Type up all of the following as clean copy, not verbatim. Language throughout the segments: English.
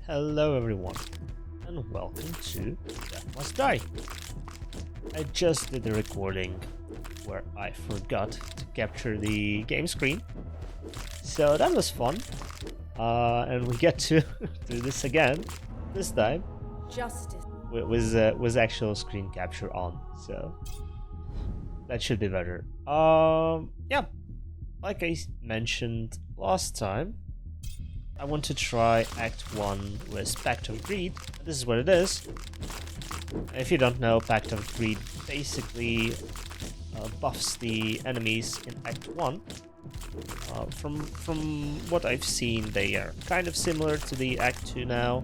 Hello everyone, and welcome to Death Must Die. I just did a recording where I forgot to capture the game screen, so that was fun. And we get to do this again, this time Justice. with actual screen capture on, so that should be better. Yeah, like I mentioned last time, I want to try Act 1 with Pact of Greed. This is what it is. If you don't know, Pact of Greed basically buffs the enemies in Act 1. From what I've seen, they are kind of similar to the Act 2 now.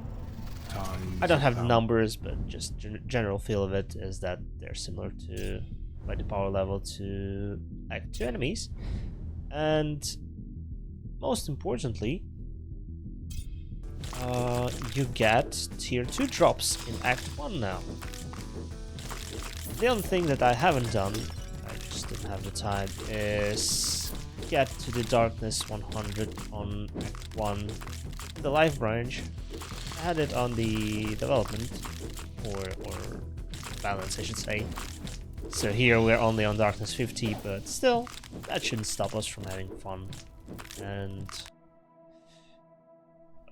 I don't have the numbers, but just general feel of it is that they're similar to, by the power level, to Act 2 enemies. And most importantly, you get tier 2 drops in Act 1 now. The only thing that I haven't done, I just didn't have the time, is get to the darkness 100 on Act 1, the life branch. I had it on the development, or balance I should say. So here we're only on darkness 50, but still, that shouldn't stop us from having fun. And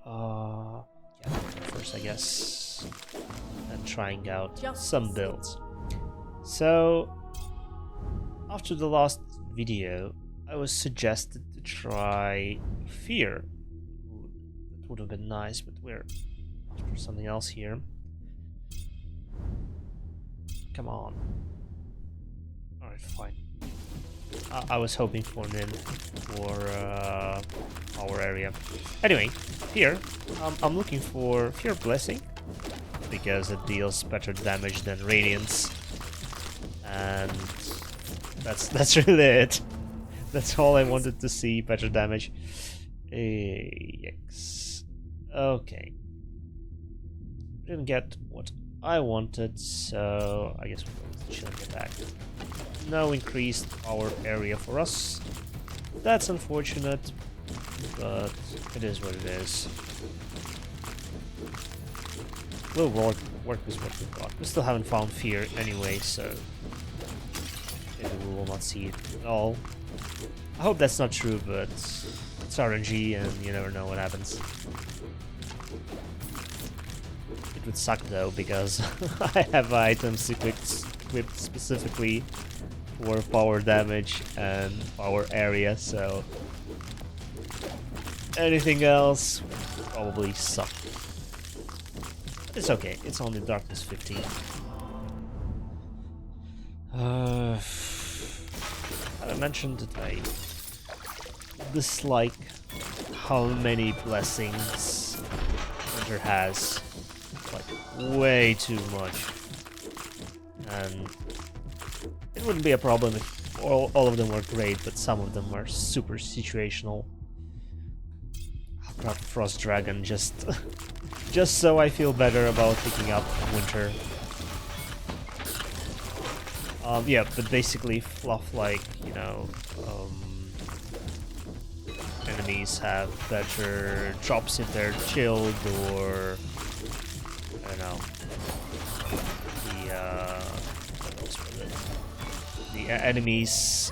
yeah, first I guess, and trying out some builds. So after the last video, I was suggested to try Fear. Ooh, that would have been nice, but we're after something else here. Come on. Alright, fine. I was hoping for an in for our area. Anyway, here I'm looking for Fear Blessing because it deals better damage than Radiance, and that's really it. That's all I wanted to see, better damage. Yikes. Okay. Didn't get what I wanted, so I guess we'll go with chilling attack. No increased power area for us. That's unfortunate, but it is what it is. We'll work with what we've got. We still haven't found Fear anyway, so maybe we will not see it at all. I hope that's not true, but it's RNG and you never know what happens. It would suck though, because I have items equipped specifically for power damage and power area, so anything else would probably suck. It's okay, it's only darkness 15. I mentioned that I dislike how many blessings Winter has. Like, way too much. And it wouldn't be a problem if all of them were great, but some of them were super situational. I'll grab Frost Dragon just so I feel better about picking up Winter. Yeah, but basically fluff like, you know, enemies have better drops if they're chilled, or I don't know, the enemies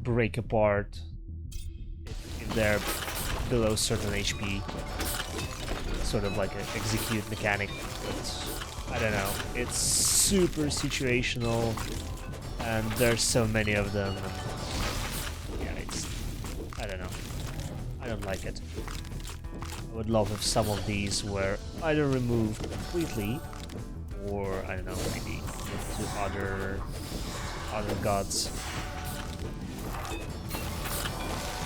break apart if they're below certain HP, sort of like an execute mechanic, but I don't know, it's super situational and there's so many of them, and yeah, it's, I don't know, I don't like it. I would love if some of these were either removed completely, or I don't know, maybe moved to other gods,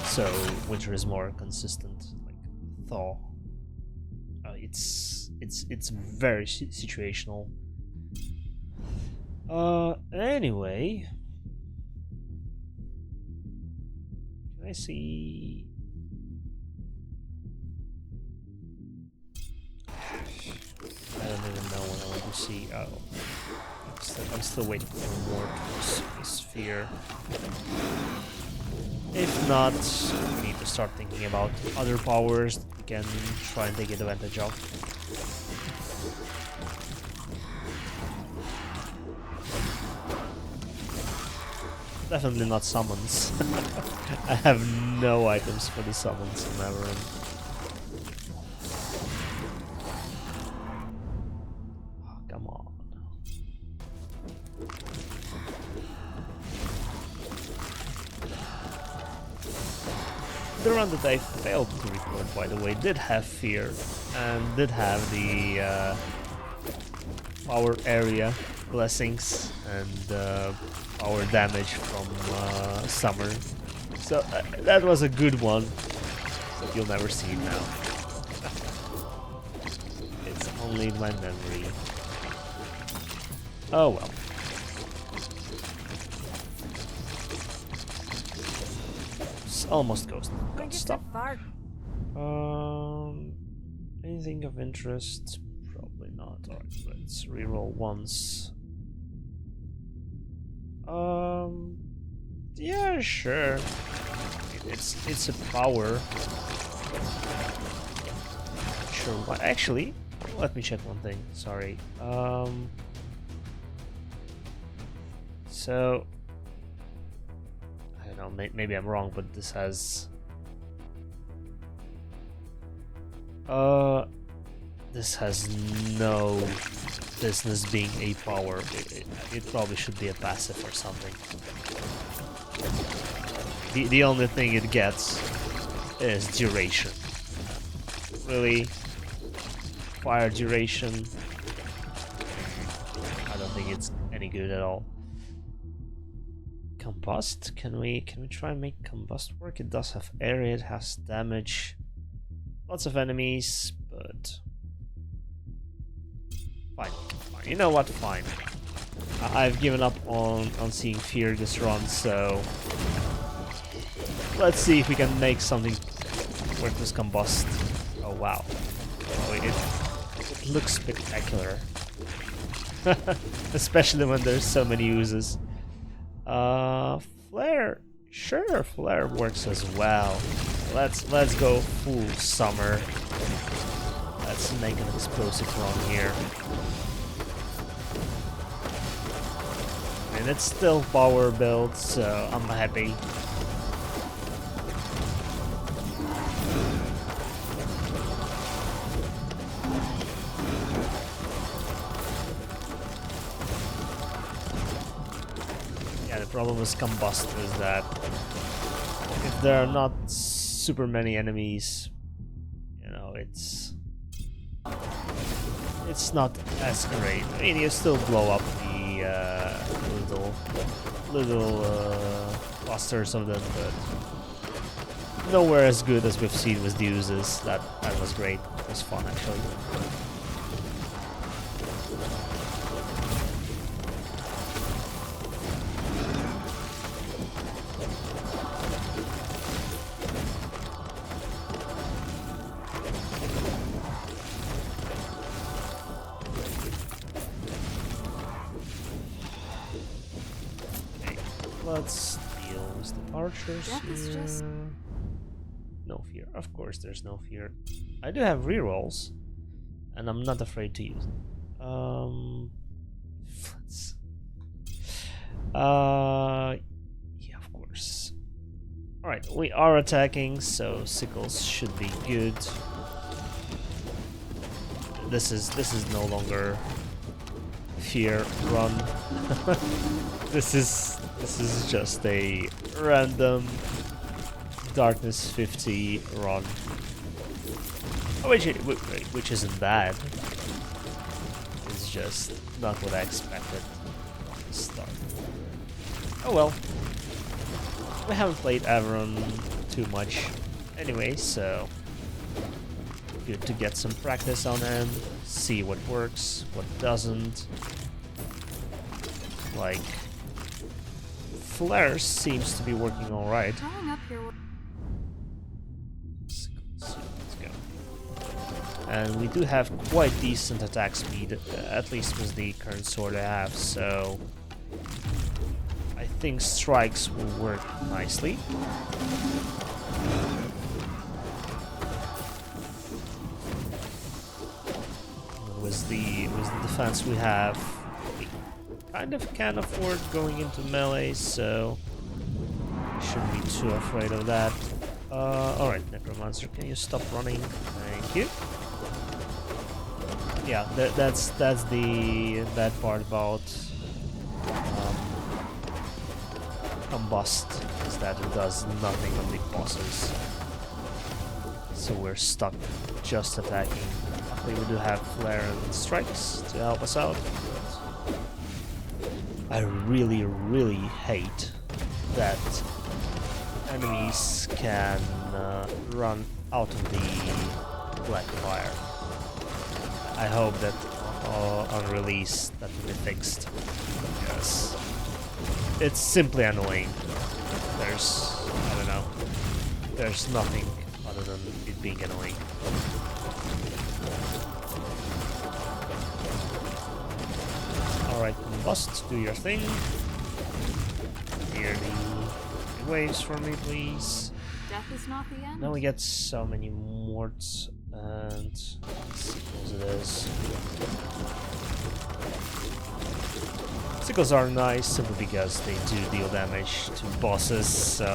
so Winter is more consistent, like Thaw. It's very situational. Anyway, can I see? I don't even know what I want to see. Oh, I'm still waiting for more Sphere. If not, we need to start thinking about other powers that we can try and take advantage of. Definitely not summons. I have no items for the summons in Everin. Oh, come on. The run that I failed to record, by the way, did have fear and did have the power area blessings and power damage from summer. So that was a good one, but you'll never see it now. It's only my memory. Oh well. It's almost ghost. Got stop. Anything of interest? Probably not. Alright, let's reroll once. Yeah, sure. It's a power. Sure. Why? Actually, let me check one thing. Sorry. So I don't know. Maybe I'm wrong, but this has. This has no business being a power. It probably should be a passive or something. The only thing it gets is duration. Really? Fire duration? I don't think it's any good at all. Combust? Can we try and make combust work? It does have area, it has damage. Lots of enemies, but fine. You know what? Fine. I've given up on seeing fear this run, so let's see if we can make something work this combust. Oh wow! Oh, it looks spectacular, especially when there's so many uses. Flare, sure, flare works as well. Let's go full summer. Let's make an explosive run here. And it's still power build, so I'm happy. Yeah, the problem with combust is that if there are not super many enemies, you know, it's not as great. I mean, you still blow up the little clusters of them, but nowhere as good as we've seen with the uses. That was great. It was fun actually. Let's deal with the archers here. No fear. Of course there's no fear. I do have rerolls, and I'm not afraid to use them. Yeah, of course. Alright, we are attacking, so sickles should be good. This is no longer fear run. This is just a random darkness 50 run, which isn't bad. It's just not what I expected to start. Oh well, we haven't played Averon too much anyway, so good to get some practice on him, see what works, what doesn't. Like, Flare seems to be working alright. Let's go. And we do have quite decent attack speed, at least with the current sword I have, so I think strikes will work nicely. with the defense we have, we kind of can't afford going into melee, so shouldn't be too afraid of that. Alright, Necromancer, can you stop running? Thank you. Yeah, that's the bad part about Combust, is that it does nothing on the bosses. So we're stuck just attacking. Luckily we do have Flare and Strikes to help us out. But I really, really hate that enemies can run out of the black fire. I hope that on release that will be fixed, because it's simply annoying. There's, I don't know, there's nothing other than it being annoying. Alright, Combust, do your thing. Clear the waves for me, please. Death is not the end. Now we get so many morts and sickles it is. Sickles are nice simply because they do deal damage to bosses, so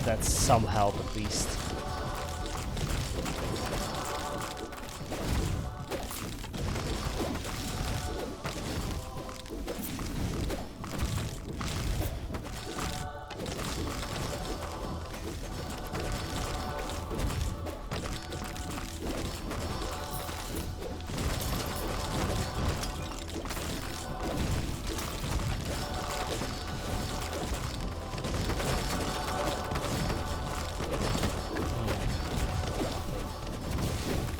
that's some help at least.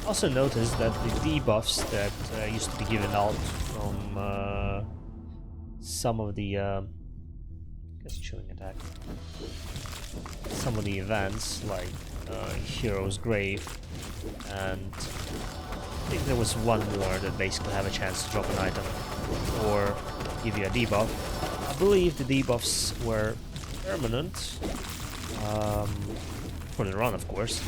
Also noticed that the debuffs that used to be given out from some of the I guess chilling attack, some of the events like Hero's Grave, and I think there was one more that basically have a chance to drop an item or give you a debuff. I believe the debuffs were permanent for the run, of course,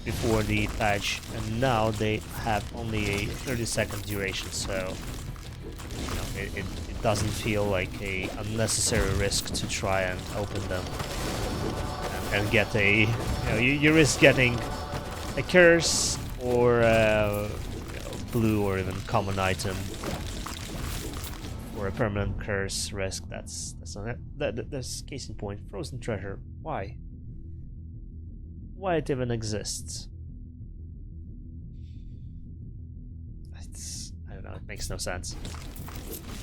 before the patch, and now they have only a 30-second duration, so you know, it doesn't feel like a unnecessary risk to try and open them and get a, you know, you risk getting a curse or a, you know, blue or even common item, or a permanent curse risk. That's not it. That's case in point. Frozen treasure. Why it even exists? I don't know, it makes no sense.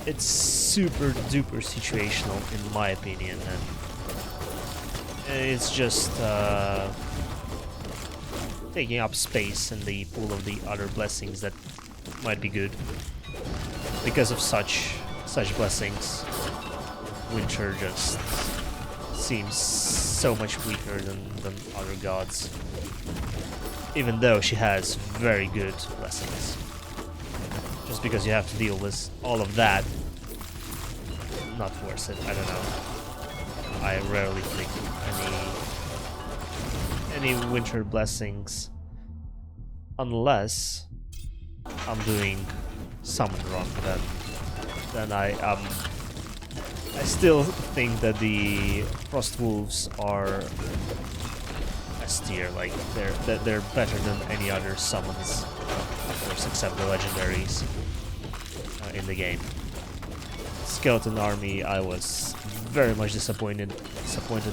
It's super duper situational in my opinion, and it's just taking up space in the pool of the other blessings that might be good. Because of such blessings, Winter just seems so much weaker than other gods, even though she has very good blessings. Just because you have to deal with all of that, not worth it. I don't know. I rarely think any winter blessings, unless I'm doing summon wrong. Then I still think that the Frost Wolves are S tier. Like they're better than any other summons, of course, except the legendaries in the game. Skeleton Army, I was very much disappointed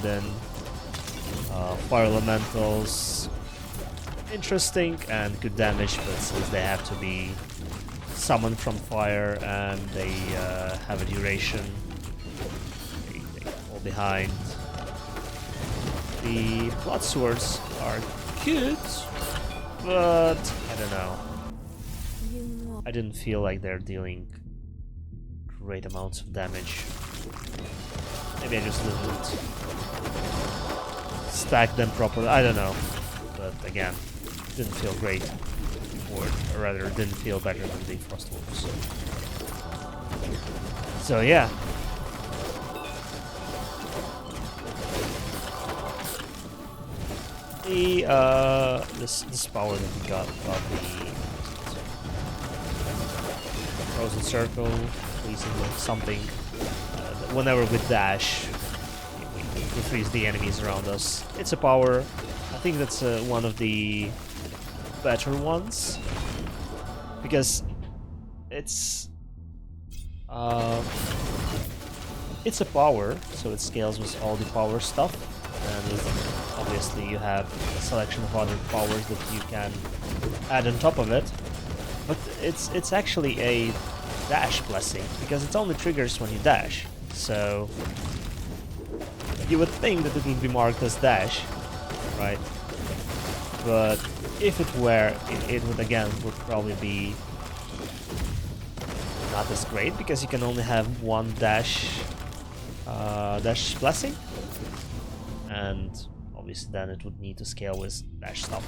in. Fire Elementals, interesting and good damage, but since they have to be summoned from fire and they have a duration, they fall behind. The Blood Swords are good, but I don't know. I didn't feel like they're dealing great amounts of damage. Maybe I just didn't stack them properly. I don't know. But again, didn't feel great. Or rather, didn't feel better than the Frost Wolves. So yeah. This power that we got the frozen circle, freezing something. Whenever we dash, we freeze the enemies around us. It's a power. I think that's one of the better ones because it's a power, so it scales with all the power stuff, and obviously you have a selection of other powers that you can add on top of it. But it's actually a dash blessing because it only triggers when you dash. So you would think that it would be marked as dash, right? But if it were, it would again probably be not as great because you can only have one dash blessing, and obviously then it would need to scale with dash stuff.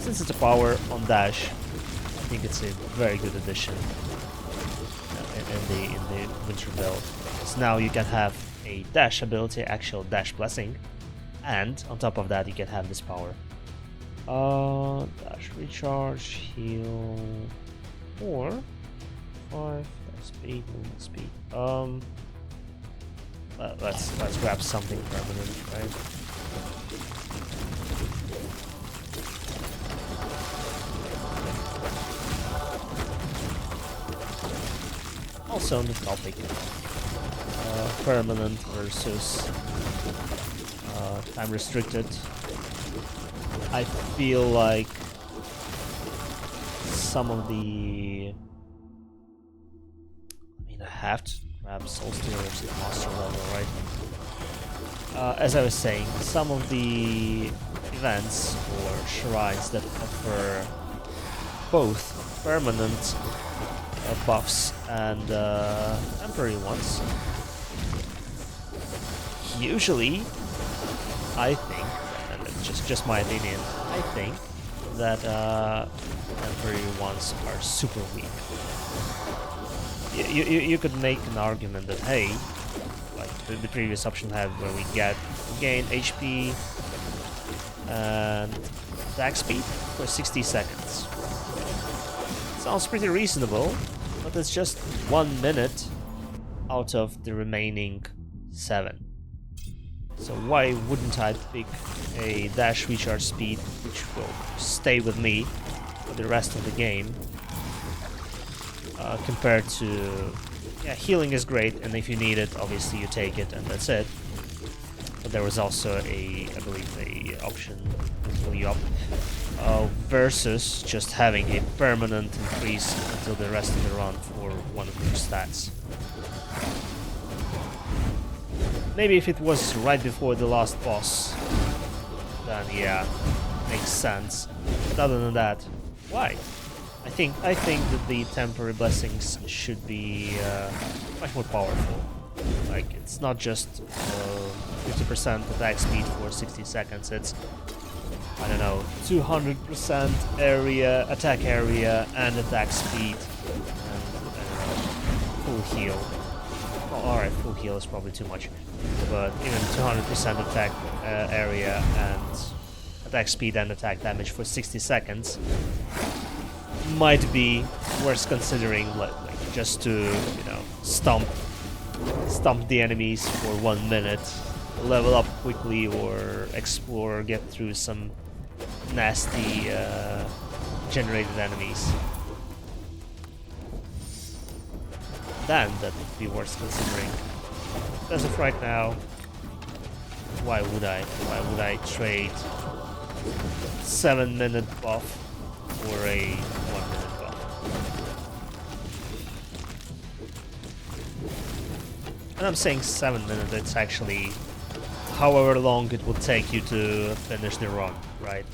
Since it's a power on dash, I think it's a very good addition in the winter build. So now you can have a dash ability, actual dash blessing, and on top of that you can have this power. Dash recharge, heal, 4, 5, speed, movement speed. Let's grab something permanent, right? Also on the topic, permanent versus time restricted. I feel like some of the... I have to grab Soul Stealers at master level, right? As I was saying, some of the events or shrines that offer both permanent buffs and temporary ones, usually, I think, and it's just my opinion, I think that temporary ones are super weak. You could make an argument that, hey, like the previous option had where we gain HP and attack speed for 60 seconds. Sounds pretty reasonable, but it's just 1 minute out of the remaining 7. So why wouldn't I pick a dash recharge speed, which will stay with me for the rest of the game, compared to... yeah, healing is great, and if you need it, obviously you take it, and that's it. But there was also I believe, a option to heal you up, versus just having a permanent increase until the rest of the run for one of your stats. Maybe if it was right before the last boss, then yeah, makes sense. But other than that, why? I think that the temporary blessings should be much more powerful. Like, it's not just 50% attack speed for 60 seconds, it's, I don't know, 200% area, attack area, and attack speed, and full heal. Oh, alright, full heal is probably too much, but even 200% attack area and attack speed and attack damage for 60 seconds might be worth considering, like just to, you know, stomp the enemies for 1 minute, level up quickly, or explore, get through some nasty generated enemies. Then that would be worth considering. As of right now, why would I? Why would I trade 7-minute buff for a 1-minute buff? And I'm saying 7 minutes, it's actually however long it would take you to finish the run, right?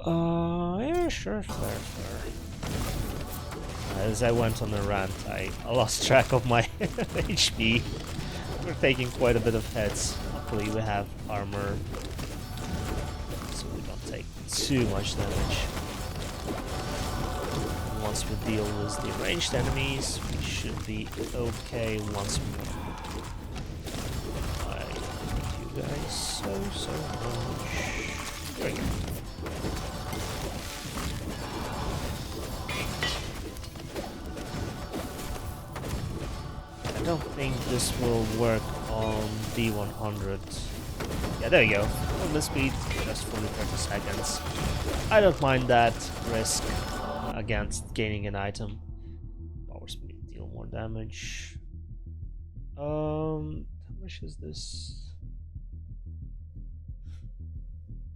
Yeah, sure. As I went on a rant, I lost track of my HP. We're taking quite a bit of hits. Luckily we have armor, so we don't take too much damage. Once we deal with the ranged enemies, we should be okay once we guys so much. There we go. I don't think this will work on D100. Yeah, there you go. Movement speed, just for the 30 seconds. I don't mind that risk against gaining an item. Power speed, deal more damage. How much is this?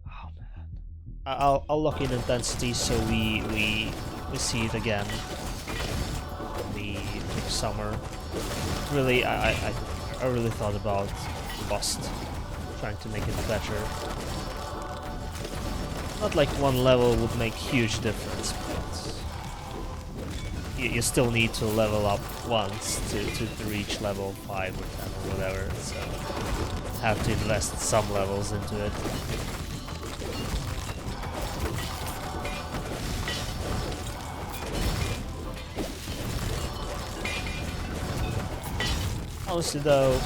Oh man. I'll lock in intensity so we see it again in the next summer. Really, I really thought about bust, trying to make it better. Not like one level would make huge difference, but you still need to level up once to reach level 5 or 10 or whatever, so have to invest some levels into it. Honestly though,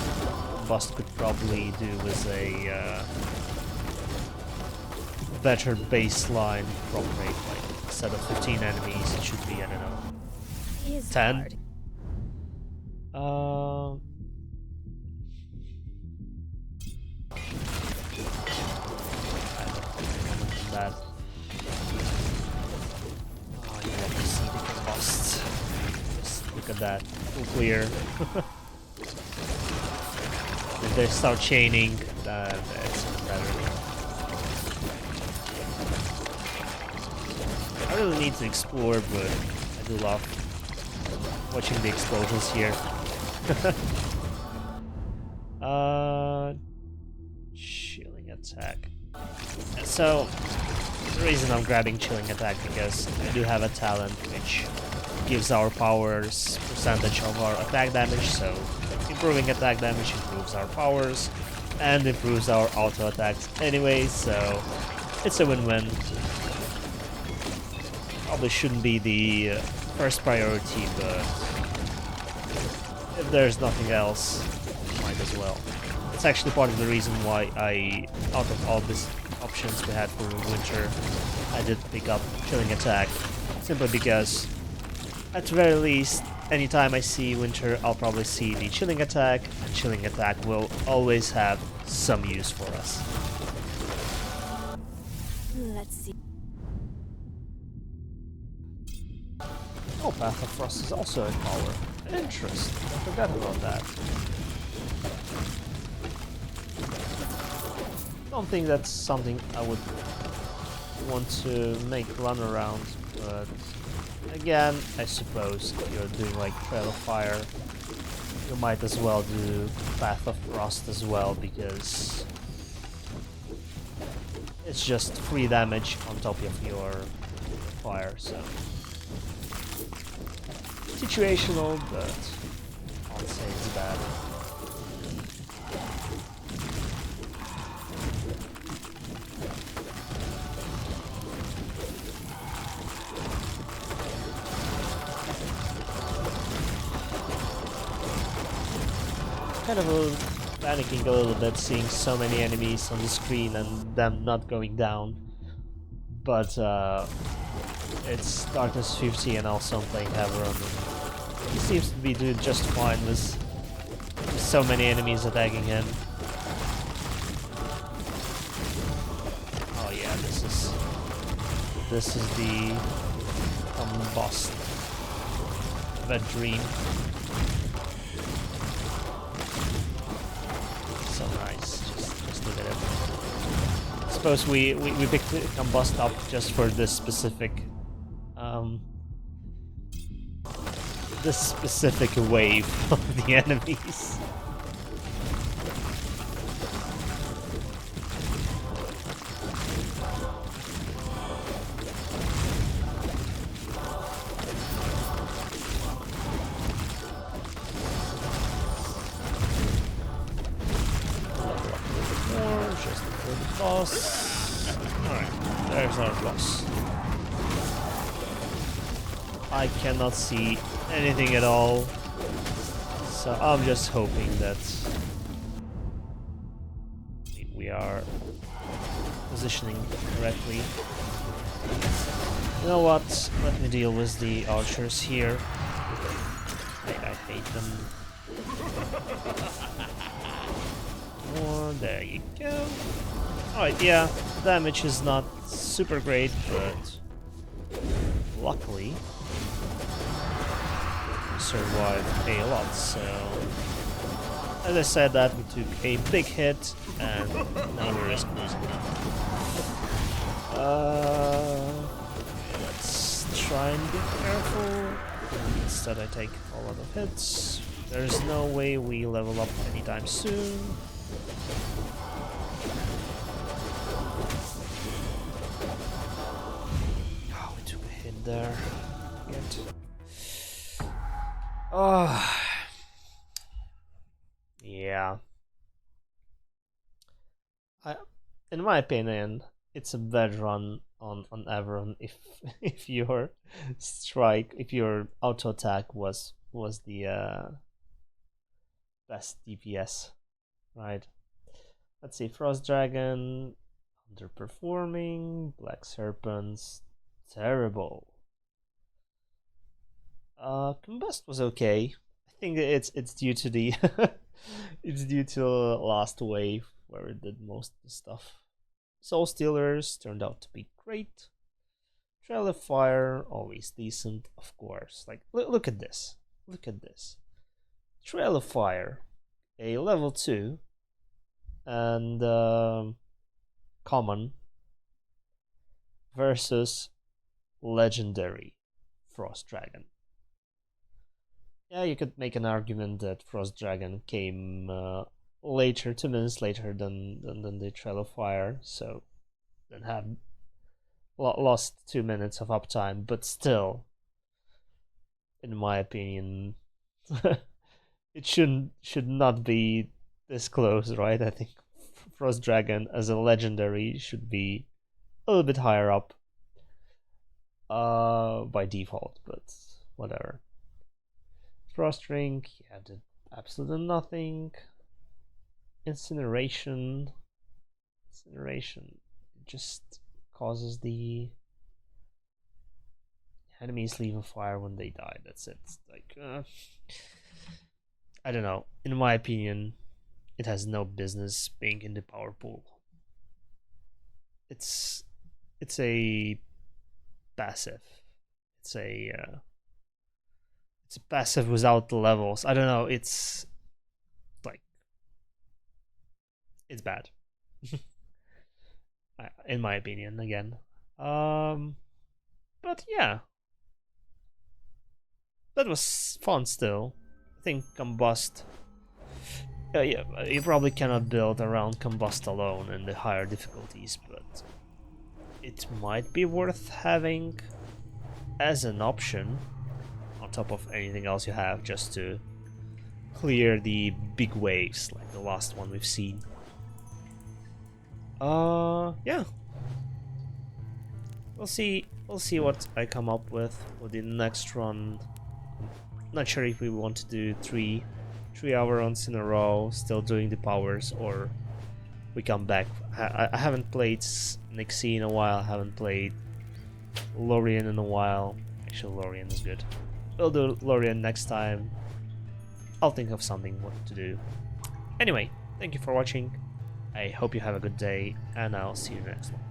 Bust could probably do with a better baseline prop rate, like instead of 15 enemies it should be, I don't know, 10? I don't know that. Oh yeah, you see the combust. Just look at that. Full clear. If they start chaining, then it's even better. I really need to explore, but I do love watching the explosions here. Chilling attack. So, the reason I'm grabbing chilling attack because I do have a talent which gives our powers percentage of our attack damage, so improving attack damage improves our powers and improves our auto attacks anyway, so it's a win-win. Probably shouldn't be the first priority, but if there's nothing else, might as well. It's actually part of the reason why out of all these options we had for winter, I did pick up chilling attack, simply because at the very least, anytime I see winter, I'll probably see the chilling attack, and chilling attack will always have some use for us. Let's see. Oh, Path of Frost is also a power. Interesting. I forgot about that. Don't think that's something I would want to make run around, but again, I suppose if you're doing like Trail of Fire, you might as well do Path of Frost as well, because it's just free damage on top of your fire, so situational, but I won't say it's bad. Kind of panicking a little bit, seeing so many enemies on the screen and them not going down. But it's Darkness 50 and also I'm playing Haveron. He seems to be doing just fine with so many enemies attacking him. Oh yeah, this is the boss of a dream. So nice, just look at it. I suppose we picked Combust up just for this specific wave of the enemies. Boss. Alright, there's our boss. I cannot see anything at all, so I'm just hoping that we are positioning correctly. You know what? Let me deal with the archers here. I hate them. Oh, there you go. Alright, yeah, damage is not super great, but luckily we survived a lot, so as I said that, we took a big hit and now we're just cruising. Let's try and be careful. Instead I take a lot of hits. There's no way we level up anytime soon. Oh, we took a hit there. Oh, yeah. In my opinion, it's a bad run on Everon if your strike, if your auto attack was the best DPS, right? Let's see, Frost Dragon underperforming, Black Serpents terrible. Combust was okay. I think it's due to the it's due to the last wave where it did most of the stuff. Soul Stealers turned out to be great. Trail of Fire, always decent, of course. Like, look at this. Look at this. Trail of Fire, a level 2, and common versus legendary Frost Dragon. Yeah, you could make an argument that Frost Dragon came later, 2 minutes later than the Trail of Fire, so then had lost 2 minutes of uptime, but still, in my opinion, it should not be this close, right? I think Frost Dragon as a legendary should be a little bit higher up by default, but whatever. Frost Ring, yeah, did absolutely nothing. Incineration just causes the enemies leave a fire when they die. That's it. Like, I don't know. In my opinion, it has no business being in the power pool. It's a passive. It's a passive without the levels. I don't know. It's like, it's bad. In my opinion, again. But yeah, that was fun still. I think Combust. Yeah, you probably cannot build around Combust alone in the higher difficulties, but it might be worth having as an option on top of anything else you have, just to clear the big waves like the last one we've seen. Yeah. We'll see what I come up with for the next run. Not sure if we want to do three hour runs in a row, still doing the powers, or we come back. I haven't played Nixie in a while, I haven't played Lorien in a while. Actually, Lorien is good. We'll do Lorien next time. I'll think of something what to do. Anyway, thank you for watching. I hope you have a good day, and I'll see you next one.